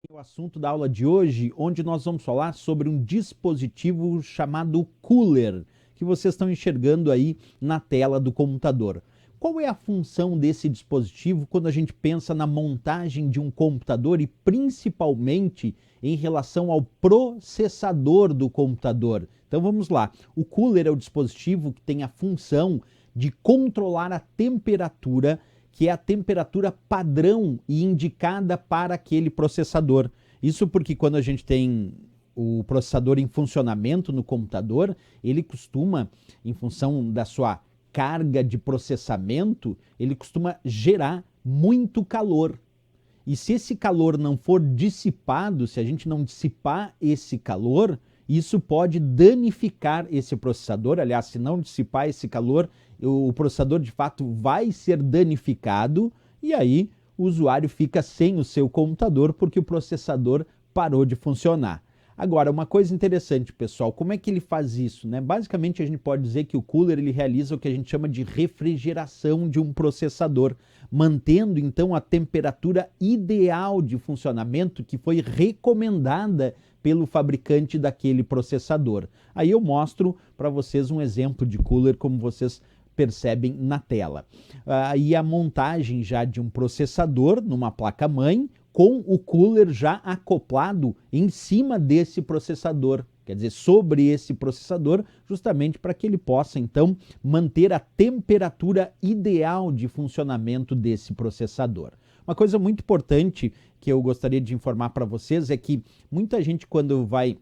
O assunto da aula de hoje, onde nós vamos falar sobre um dispositivo chamado cooler, que vocês estão enxergando aí na tela do computador. Qual é a função desse dispositivo quando a gente pensa na montagem de um computador e principalmente em relação ao processador do computador? Então vamos lá. O cooler é o dispositivo que tem a função de controlar a temperatura, que é a temperatura padrão e indicada para aquele processador. Isso porque quando a gente tem o processador em funcionamento no computador, ele costuma, em função da sua carga de processamento, ele costuma gerar muito calor. E se esse calor não for dissipado, se a gente não dissipar esse calor, isso pode danificar esse processador. Aliás, se não dissipar esse calor, o processador de fato vai ser danificado e aí o usuário fica sem o seu computador porque o processador parou de funcionar. Agora, uma coisa interessante, pessoal, como é que ele faz isso, né? Basicamente, a gente pode dizer que o cooler ele realiza o que a gente chama de refrigeração de um processador, mantendo então a temperatura ideal de funcionamento que foi recomendada pelo fabricante daquele processador. Aí eu mostro para vocês um exemplo de cooler, como vocês percebem na tela. Aí a montagem já de um processador numa placa-mãe, com o cooler já acoplado em cima desse processador, quer dizer, sobre esse processador, justamente para que ele possa, então, manter a temperatura ideal de funcionamento desse processador. Uma coisa muito importante que eu gostaria de informar para vocês é que muita gente, quando vai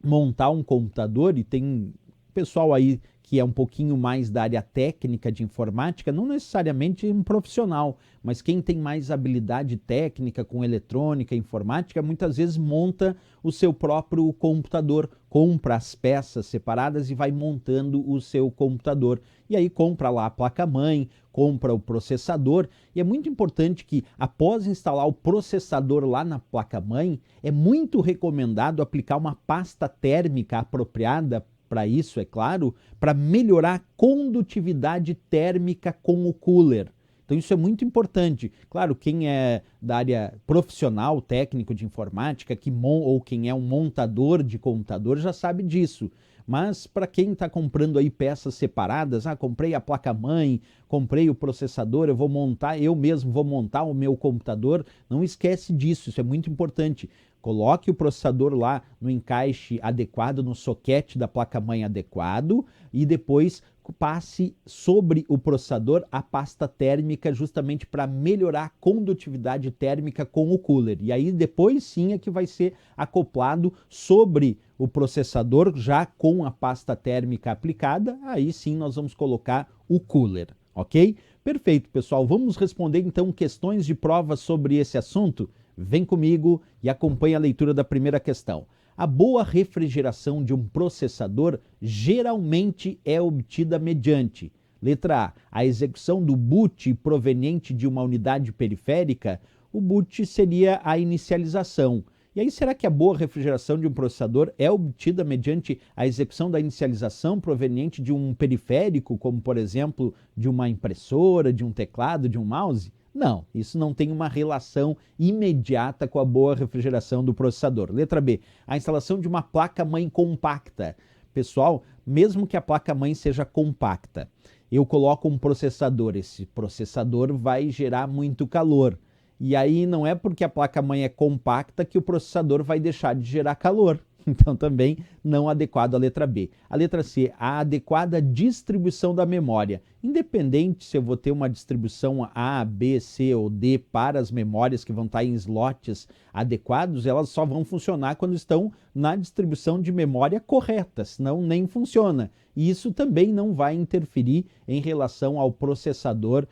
montar um computador, e tem pessoal aí que é um pouquinho mais da área técnica de informática, não necessariamente um profissional, mas quem tem mais habilidade técnica com eletrônica, informática, muitas vezes monta o seu próprio computador, compra as peças separadas e vai montando o seu computador. E aí compra lá a placa-mãe, compra o processador, e é muito importante que, após instalar o processador lá na placa-mãe, é muito recomendado aplicar uma pasta térmica apropriada para isso, é claro, para melhorar a condutividade térmica com o cooler. Então isso é muito importante. Claro, quem é da área profissional, técnico de informática, ou quem é um montador de computador já sabe disso. Mas para quem está comprando aí peças separadas, comprei a placa-mãe, comprei o processador, eu mesmo vou montar o meu computador, não esquece disso, isso é muito importante. Coloque o processador lá no encaixe adequado, no soquete da placa-mãe adequado e depois passe sobre o processador a pasta térmica justamente para melhorar a condutividade térmica com o cooler. E aí depois sim é que vai ser acoplado sobre o processador já com a pasta térmica aplicada, aí sim nós vamos colocar o cooler, ok? Perfeito, pessoal. Vamos responder então questões de prova sobre esse assunto? Vem comigo e acompanhe a leitura da primeira questão. A boa refrigeração de um processador geralmente é obtida mediante: letra A execução do boot proveniente de uma unidade periférica. O boot seria a inicialização. E aí, será que a boa refrigeração de um processador é obtida mediante a execução da inicialização proveniente de um periférico, como, por exemplo, de uma impressora, de um teclado, de um mouse? Não, isso não tem uma relação imediata com a boa refrigeração do processador. Letra B, a instalação de uma placa-mãe compacta. Pessoal, mesmo que a placa-mãe seja compacta, eu coloco um processador, esse processador vai gerar muito calor. E aí não é porque a placa-mãe é compacta que o processador vai deixar de gerar calor. Então também não adequado à letra B. A letra C, a adequada distribuição da memória. Independente se eu vou ter uma distribuição A, B, C ou D para as memórias que vão estar em slots adequados, elas só vão funcionar quando estão na distribuição de memória correta, senão nem funciona. E isso também não vai interferir em relação ao processador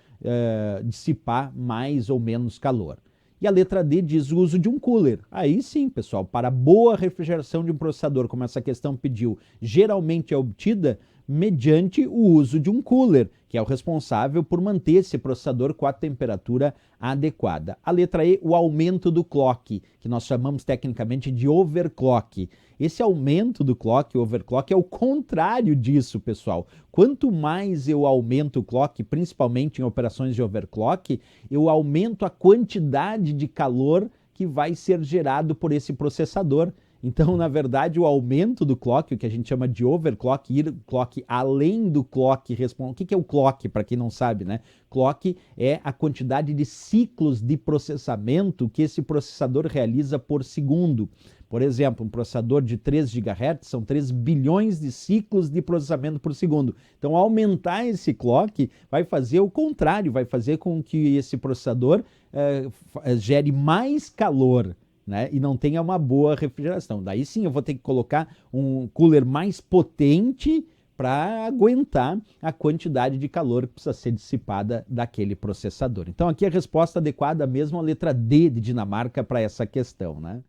dissipar mais ou menos calor. E a letra D diz o uso de um cooler. Aí sim, pessoal, para boa refrigeração de um processador, como essa questão pediu, geralmente é obtida mediante o uso de um cooler, que é o responsável por manter esse processador com a temperatura adequada. A letra E, o aumento do clock, que nós chamamos tecnicamente de overclock. Esse aumento do clock, o overclock, é o contrário disso, pessoal. Quanto mais eu aumento o clock, principalmente em operações de overclock, eu aumento a quantidade de calor que vai ser gerado por esse processador. Então, na verdade, o aumento do clock, o que a gente chama de overclock, ir clock além do clock, o que é o clock, para quem não sabe, né? Clock é a quantidade de ciclos de processamento que esse processador realiza por segundo. Por exemplo, um processador de 3 GHz são 3 bilhões de ciclos de processamento por segundo. Então, aumentar esse clock vai fazer o contrário, vai fazer com que esse processador gere mais calor, né, e não tenha uma boa refrigeração. Daí sim eu vou ter que colocar um cooler mais potente para aguentar a quantidade de calor que precisa ser dissipada daquele processador. Então aqui a resposta adequada mesmo, a letra D de Dinamarca para essa questão, né?